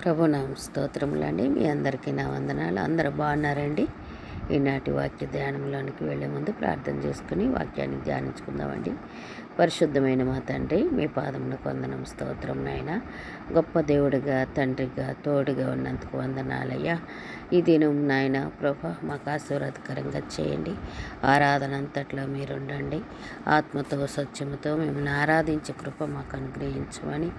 ప్రభునామ స్తోత్రములండి. మీ అందరికీ నా వందనాలు. అందరూ బాగున్నారండి. ఈనాటి వాక్య ధ్యానంలోనికి వెళ్ళే ముందు ప్రార్థన చేసుకుని వాక్యాన్ని ధ్యానించుకుందామండి. పరిశుద్ధమైన మా తండ్రి, మీ పాదమునకు వందనం, స్తోత్రం నాయన. గొప్ప దేవుడిగా, తండ్రిగా, తోడుగా ఉన్నందుకు వందనాలయ్యా. ఈ దినం నాయన ప్రభా మాకు ఆశీర్వాదకరంగా చేయండి. ఆరాధన అంతట్లో మీరుండండి. ఆత్మతో సత్యముతో మిమ్మల్ని ఆరాధించే కృప మాకు అనుగ్రహించమని,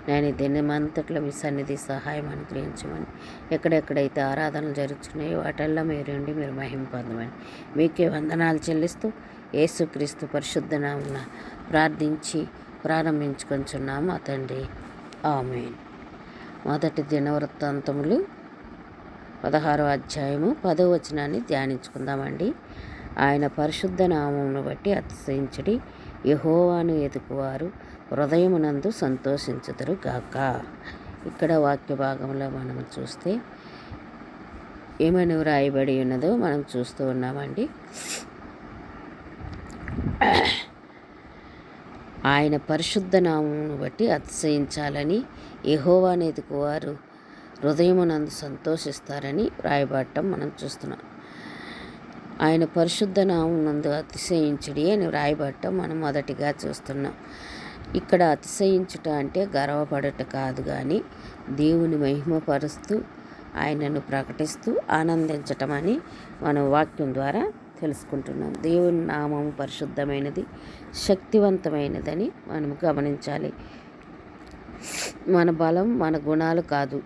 నేను ఈ దినమంతట్లో మీ సన్నిధి సహాయం అనుగ్రహించమని, ఎక్కడెక్కడైతే ఆరాధనలు జరుగుతున్నాయో వాటల్లో మీరుండి మీరు మహిమ పొందమని మీకే వందనాలు చెల్లిస్తూ యేసుక్రీస్తు పరిశుద్ధ నామమున ప్రార్థించి ప్రారంభించుకొంచున్నాము మా తండ్రి, ఆమేన్. మొదటి దినవృత్తాంతములు 16వ అధ్యాయము 10వ వచనాన్ని ధ్యానించుకుందామండి. ఆయన పరిశుద్ధ నామమును బట్టి అతిశయించుడి, యెహోవాను ఎదుకువారు హృదయమునందు సంతోషించుదురు గాక. ఇక్కడ వాక్య భాగంలో మనం చూస్తే ఏమని వ్రాయబడి ఉన్నదో మనం చూస్తూ ఉన్నామండి. ఆయన పరిశుద్ధ నామమును బట్టి అతిశయించాలని, యెహోవాను ఎదుకువారు హృదయమునందు సంతోషిస్తారని వ్రాయబడటం మనం చూస్తున్నాం. ఆయన పరిశుద్ధ నామమునందు అతిశయించుడి అని వ్రాయబడటం మనం మొదటిగా చూస్తున్నాం. ఇక్కడ అతిశయించుట అంటే గర్వపడుట కాదు, కానీ దేవుని మహిమపరుస్తూ ఆయనను ప్రకటిస్తూ ఆనందించటం అని మనం వాక్యం ద్వారా తెలుసుకుంటున్నాం. దేవుని నామము పరిశుద్ధమైనది, శక్తివంతమైనదని మనం గమనించాలి. మన బలం, మన గుణాలు కాదు,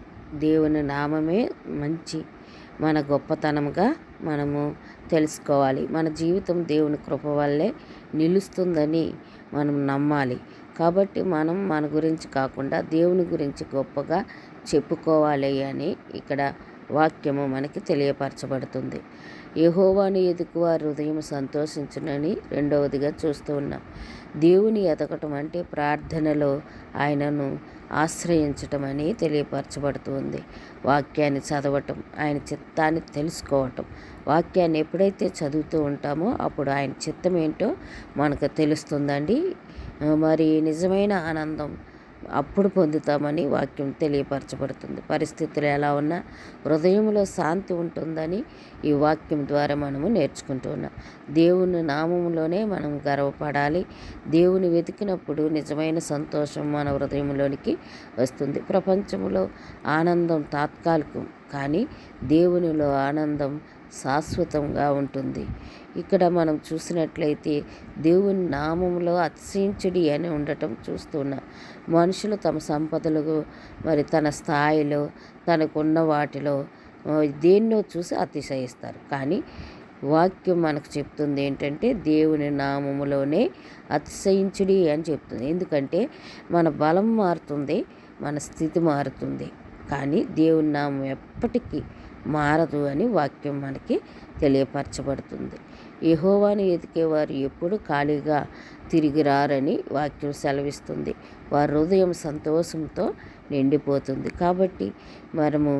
దేవుని నామమే మన గొప్పతనంగా మనము తెలుసుకోవాలి. మన జీవితం దేవుని కృప వల్లే నిలుస్తుందని మనం నమ్మాలి. కాబట్టి మనం మన గురించి కాకుండా దేవుని గురించి గొప్పగా చెప్పుకోవాలి అని ఇక్కడ వాక్యము మనకి తెలియపరచబడుతుంది. యెహోవాను ఎదుకువారి హృదయం సంతోషించునని రెండవదిగా చూస్తూ ఉన్నాం. దేవుని ఎదగటం అంటే ప్రార్థనలో ఆయనను ఆశ్రయించటం అని తెలియపరచబడుతుంది. వాక్యాన్ని చదవటం, ఆయన చిత్తాన్ని తెలుసుకోవటం. వాక్యాన్ని ఎప్పుడైతే చదువుతూ ఉంటామో అప్పుడు ఆయన చిత్తం ఏంటో మనకు తెలుస్తుందండి. మరి నిజమైన ఆనందం అప్పుడు పొందుతామని వాక్యం తెలియపరచబడుతుంది. పరిస్థితులు ఎలా ఉన్నా హృదయంలో శాంతి ఉంటుందని ఈ వాక్యం ద్వారా మనము నేర్చుకుంటూ ఉన్నాం. దేవుని నామములోనే మనం గర్వపడాలి. దేవుని వెతికినప్పుడు నిజమైన సంతోషం మన హృదయంలోనికి వస్తుంది. ప్రపంచంలో ఆనందం తాత్కాలికం, కానీ దేవునిలో ఆనందం శాశ్వతంగా ఉంటుంది. ఇక్కడ మనం చూసినట్లయితే దేవుని నామములో అతిశయించుడి అని ఉండటం చూస్తున్నాం. మనుషులు తమ సంపదలు, మరి తన స్థాయిలో, తనకున్న వాటిలో దేన్నో చూసి అతిశయిస్తారు. కానీ వాక్యం మనకు చెప్తుంది ఏంటంటే దేవుని నామములోనే అతిశయించుడి అని చెప్తుంది. ఎందుకంటే మన బలం మారుతుంది, మన స్థితి మారుతుంది, కానీ దేవుని నామం ఎప్పటికీ మారదు అని వాక్యం మనకి తెలియపరచబడుతుంది. యెహోవాను ఎతికేవారు ఎప్పుడు ఖాళీగా తిరిగి రారని వాక్యం సెలవిస్తుంది. వారి హృదయం సంతోషంతో నిండిపోతుంది. కాబట్టి మనము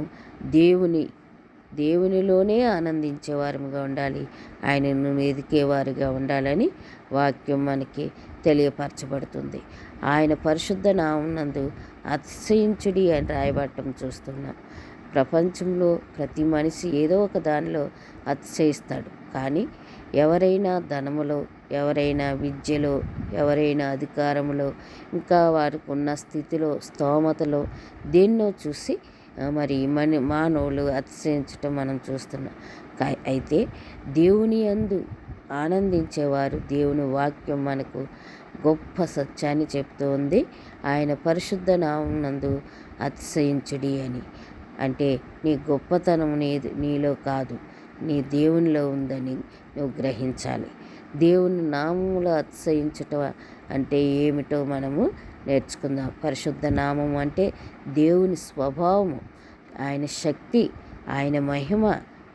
దేవునిలోనే ఆనందించేవారుగా ఉండాలి, ఆయనను ఎదికేవారుగా ఉండాలని వాక్యం మనకి తెలియపరచబడుతుంది. ఆయన పరిశుద్ధ నామమునందు అతిశయించుడి అని రాయబడటం చూస్తున్నాం. ప్రపంచంలో ప్రతి మనిషి ఏదో ఒక దానిలో అతిశయిస్తాడు, కానీ ఎవరైనా ధనములో, ఎవరైనా విద్యలో, ఎవరైనా అధికారములో, ఇంకా వారికి ఉన్న స్థితిలో, స్తోమతలో దేన్నో చూసి మరి మానవులు అతిశయించటం మనం చూస్తున్నాం. అయితే దేవుని యందు ఆనందించేవారు, దేవుని వాక్యం మనకు గొప్ప సత్యాన్ని చెప్తూ ఉంది. ఆయన పరిశుద్ధ నామమునందు అతిశయించుడి అని అంటే నీ గొప్పతనం నీలో కాదు, నీ దేవునిలో ఉందని నువ్వు గ్రహించాలి. దేవుని నామములో అతిశయించటం అంటే ఏమిటో మనము నేర్చుకుందాం. పరిశుద్ధ నామం అంటే దేవుని స్వభావము, ఆయన శక్తి, ఆయన మహిమ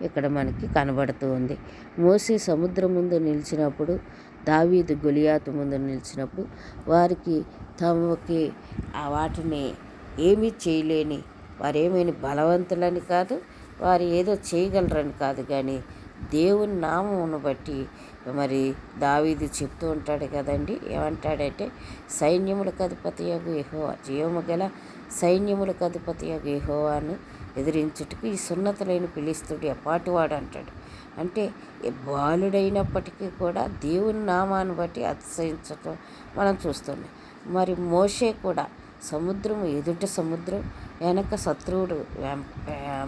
ఇక్కడ మనకి కనబడుతూ ఉంది. మోసే సముద్రం ముందు నిలిచినప్పుడు, దావీదు గొలియాతు ముందు నిలిచినప్పుడు వారికి తమకి వాటిని ఏమీ చేయలేని వారేమైనా బలవంతులని కాదు, వారు ఏదో చేయగలరని కాదు, కానీ దేవుని నామమును బట్టి మరి దావీదు చెప్తూ ఉంటాడు కదండి. ఏమంటాడంటే, సైన్యములకు అధిపతియగు యెహోవా, జీవము గల సైన్యములకు అధిపతి యెహోవాను ఎదిరించుటకు ఈ సున్నతులైన ఫిలిష్తీయుడు ఎపాటివాడు అంటాడు. అంటే బాలుడైనప్పటికీ కూడా దేవుని నామాన్ని బట్టి అతిశయించటం మనం చూస్తున్నాం. మరి మోషే కూడా సముద్రం ఎదుట సముద్రం వెనక శత్రువుడు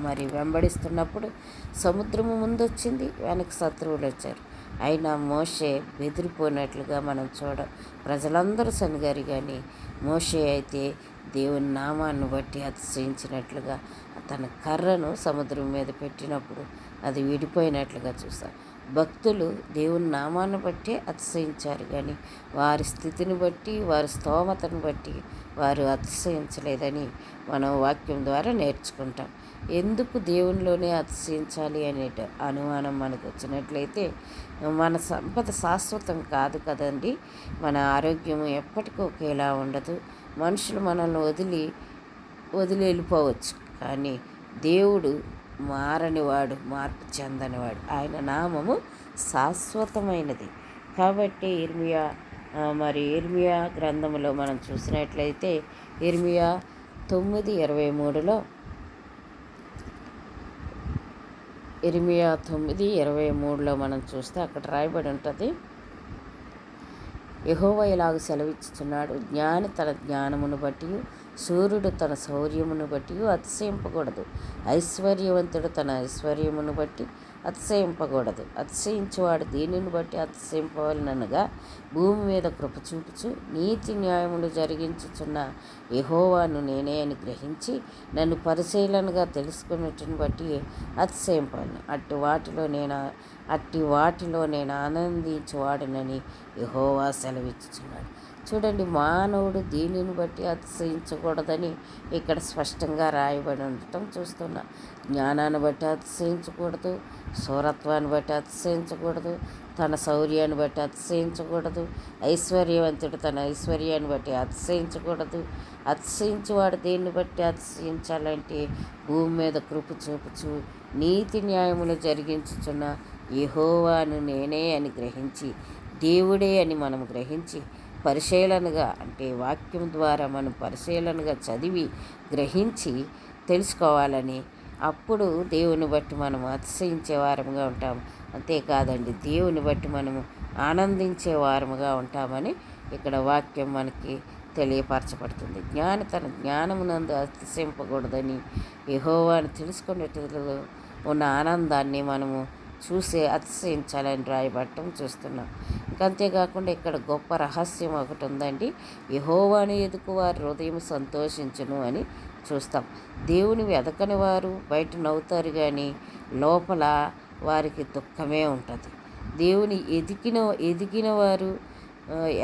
మరి వెంబడిస్తున్నప్పుడు సముద్రము ముందు వచ్చింది, వెనక శత్రువులు వచ్చారు. అయినా మోషే బెదిరిపోయినట్లుగా మనం ప్రజలందరూ సనిగారు, కానీ మోషే అయితే దేవుని నామాన్ని బట్టి అతిశయించినట్లుగా తన కర్రను సముద్రం మీద పెట్టినప్పుడు అది విడిపోయినట్లుగా చూస్తాం. భక్తులు దేవుని నామాన్ని బట్టి అతిశయించారు, కానీ వారి స్థితిని బట్టి వారి స్తోమతను బట్టి వారు అతిశయించలేదని మనం వాక్యం ద్వారా నేర్చుకుంటాం. ఎందుకు దేవునిలోనే అతిశయించాలి అనే అనుమానం మనకు వచ్చినట్లయితే, మన సంపద శాశ్వతం కాదు కదండి. మన ఆరోగ్యం ఎప్పటికీ ఒకేలా ఉండదు. మనుషులు మనల్ని వదిలి వెళ్ళిపోవచ్చు, కానీ దేవుడు మారనివాడు, మార్పు చెందనివాడు. ఆయన నామము శాశ్వతమైనది. కాబట్టి ఇర్మియా గ్రంథంలో మనం చూసినట్లయితే ఇర్మియా 9:23లో ఇర్మియా 9:23లో మనం చూస్తే అక్కడ రాయబడి ఉంటుంది, యెహోవా ఇలాగ సెలవిచ్చుచున్నాడు, జ్ఞాని తన జ్ఞానమును బట్టి, సూర్యుడు తన శౌర్యమును బట్టి అతిశయింపకూడదు, ఐశ్వర్యవంతుడు తన ఐశ్వర్యమును బట్టి అతిశయింపకూడదు. అతిశయించువాడు దీనిని బట్టి అతిశయింపవలనగా భూమి మీద కృప చూపుచు నీతి న్యాయములు జరిగించుచున్న యెహోవాను నేనే అని గ్రహించి నన్ను పరిశీలనగా తెలుసుకున్నట్టుని బట్టి అతిశయింపను. అట్టి వాటిలో నేను ఆనందించువాడునని యెహోవా సెలవిచ్చుచున్నాడు. చూడండి, మానవుడు దీనిని బట్టి అతిశయించకూడదని ఇక్కడ స్పష్టంగా రాయబడి ఉండటం చూస్తున్నా. జ్ఞానాన్ని బట్టి అతిశయించకూడదు, శూరత్వాన్ని బట్టి అతిశయించకూడదు, తన శౌర్యాన్ని బట్టి అతిశయించకూడదు, ఐశ్వర్యవంతుడు తన ఐశ్వర్యాన్ని బట్టి అతిశయించకూడదు. అతిశయించేవాడు దేన్ని బట్టి అతిశయించాలంటే భూమి మీద కృప చూపుచు నీతి న్యాయములు జరిగించుచున్న యెహోవాను నేనే అని గ్రహించి, దేవుడే అని మనం గ్రహించి పరిశీలనగా, అంటే వాక్యం ద్వారా మనం పరిశీలనగా చదివి గ్రహించి తెలుసుకోవాలని, అప్పుడు దేవుని బట్టి మనం అతిశయించే వారముగా ఉంటాము. అంతేకాదండి, దేవుని బట్టి మనము ఆనందించే వారముగా ఉంటామని ఇక్కడ వాక్యం మనకి తెలియపరచబడుతుంది. జ్ఞాని తన జ్ఞానమునందు అతిశయింపకూడదని, యెహోవాను తెలుసుకునేటలో ఉన్న ఆనందాన్ని మనము చూసి అతిశయించాలని రాయబడటం చూస్తున్నాం. అంతేకాకుండా ఇక్కడ గొప్ప రహస్యం ఒకటి ఉందండి, యెహోవాను ఎదుకు వారి హృదయం సంతోషించును అని చూస్తాం. దేవుని వెదకని వారు బయట నవ్వుతారు, కానీ లోపల వారికి దుఃఖమే ఉంటుంది. దేవుని ఎదిగిన వారు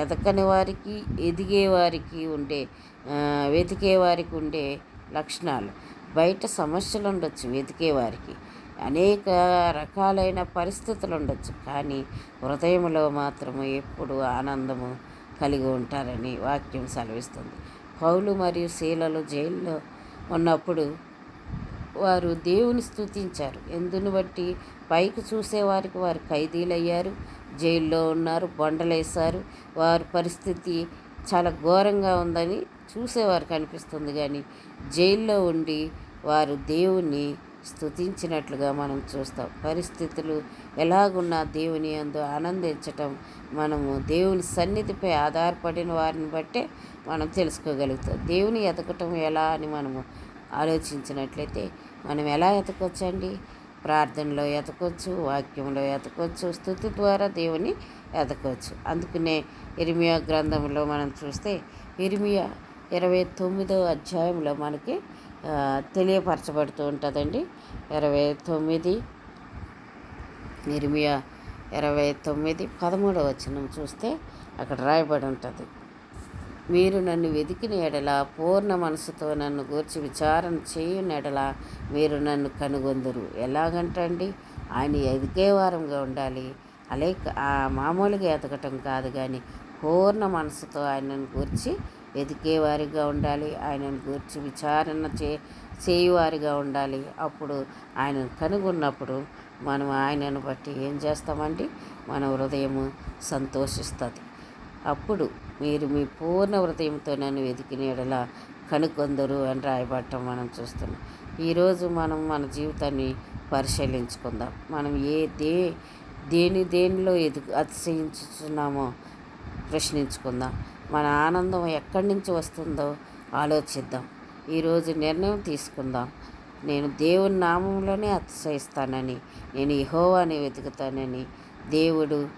ఎదకని వారికి, ఎదిగేవారికి వెతికేవారికి ఉండే లక్షణాలు. బయట సమస్యలు ఉండొచ్చు, వెతికేవారికి అనేక రకాలైన పరిస్థితులు ఉండొచ్చు, కానీ హృదయంలో మాత్రము ఎప్పుడు ఆనందము కలిగి ఉంటారని వాక్యం సెలవిస్తుంది. పౌలు మరియు శీలలు జైల్లో ఉన్నప్పుడు వారు దేవుని స్తుతించారు. ఎందును బట్టి పైకి చూసేవారికి వారు ఖైదీలయ్యారు, జైల్లో ఉన్నారు, బొండలేశారు. వారి పరిస్థితి చాలా ఘోరంగా ఉందని చూసేవారికి అనిపిస్తుంది, కానీ జైల్లో ఉండి వారు దేవుణ్ణి స్తుతించినట్లుగా మనం చూస్తాం. పరిస్థితులు ఎలాగున్నా దేవుని యందు ఆనందించటం మనము దేవుని సన్నిధిపై ఆధారపడిన వారిని బట్టే మనం తెలుసుకోగలుగుతాం. దేవుని ఎతకటం ఎలా అని మనము ఆలోచించినట్లయితే మనం ఎలా ఎతకొచ్చండి? ప్రార్థనలో ఎతకొచ్చు, వాక్యంలో ఎతకొచ్చు, స్తుతి ద్వారా దేవుని ఎతకొచ్చు. అందుకనే ఇర్మియా గ్రంథంలో మనం చూస్తే ఇర్మియా 29వ అధ్యాయంలో మనకి తెలియపరచబడుతూ ఉంటుందండి. ఇర్మియా 29:13 వచనం చూస్తే అక్కడ రాయబడి ఉంటుంది, మీరు నన్ను వెతికిన ఎడల, పూర్ణ మనసుతో నన్ను గూర్చి విచారణ చేయని ఎడల మీరు నన్ను కనుగొందురు. ఎలాగంటండి? ఆయన ఎదిగేవారంగా ఉండాలి. మామూలుగా ఎదగటం కాదు, కానీ పూర్ణ మనసుతో ఆయనను గూర్చి వెతికేవారిగా ఉండాలి. ఆయనను గూర్చి విచారణ చేయువారిగా ఉండాలి. అప్పుడు ఆయనను కనుగొన్నప్పుడు మనం ఆయనను బట్టి ఏం చేస్తామండి? మన హృదయము సంతోషిస్తుంది. అప్పుడు మీరు మీ పూర్ణ హృదయంతో నన్ను వెతికిన యెడల కనుకొందరు అని రాయబడటం మనం చూస్తున్నాం. ఈరోజు మనం మన జీవితాన్ని పరిశీలించుకుందాం. మనం దేనిలో అతిశయించుతున్నామో ప్రశ్నించుకుందాం. మన ఆనందం ఎక్కడి నుంచి వస్తుందో ఆలోచిద్దాం. ఈరోజు నిర్ణయం తీసుకుందాం. నేను దేవుని నామంలోనే అతిశయిస్తానని, నేను యెహోవాని వెతుకుతానని దేవుడు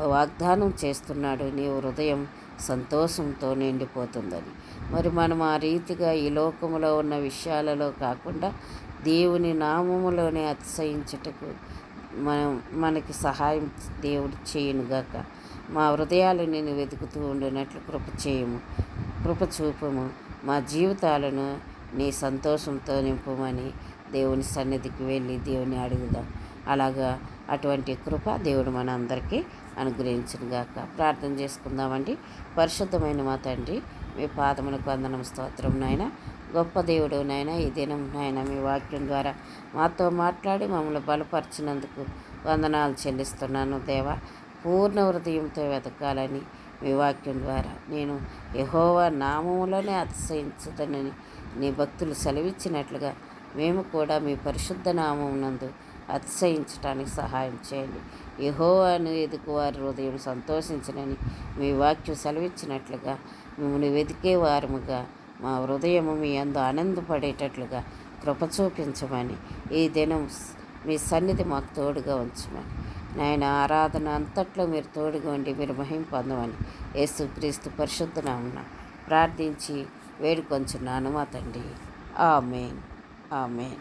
వాగ్దానం చేస్తున్నాడు. నీ హృదయం సంతోషంతో నిండిపోతుందని. మరి మనం ఆ రీతిగా ఈ లోకములో ఉన్న విషయాలలో కాకుండా దేవుని నామములోనే అతిశయించుటకు మనకి సహాయం దేవుడు చేయునుగాక. మా హృదయాలు నేను వెతుకుతూ ఉండినట్లు కృప చూపము. మా జీవితాలను నీ సంతోషంతో నింపమని దేవుని సన్నిధికి వెళ్ళి దేవుని అడుగుదాం. అలాగా అటువంటి కృప దేవుడు మన అందరికీ అనుగ్రహించునుగాక. ప్రార్థన చేసుకుందామండి. పరిశుద్ధమైన మా తండ్రి, మీ పాదములకు వందనం, స్తోత్రం నాయన. గొప్ప దేవుడు నాయన, ఈ దినం నాయన మీ వాక్యం ద్వారా మాతో మాట్లాడి మమ్మల్ని బలపరిచినందుకు వందనాలు చెల్లిస్తున్నాను దేవా. పూర్ణ హృదయంతో వెతకాలని మీ వాక్యం ద్వారా నేను యెహోవా నామములోనే అతిశయించుదనని నీ భక్తులు సెలవిచ్చినట్లుగా మేము కూడా మీ పరిశుద్ధ నామమునందు అతిశయించడానికి సహాయం చేయండి. యెహోవాను ఎదుకువారి హృదయం సంతోషించనని మీ వాక్యం సెలవిచ్చినట్లుగా మిమ్మల్ని వెతికే వారముగా మా హృదయము మీ అందు ఆనందపడేటట్లుగా కృప చూపించమని, ఈ దినం మీ సన్నిధి మాకు తోడుగా ఉంచమని నాయన, ఆరాధన అంతట్లో మీరు తోడుగా ఉండి మీరు మహిమ పొందమని యేసుక్రీస్తు పరిశుద్ధ నామమున ప్రార్థించి వేడుకొంచున్నాను మా తండ్రి. ఆమేన్. ఆమేన్.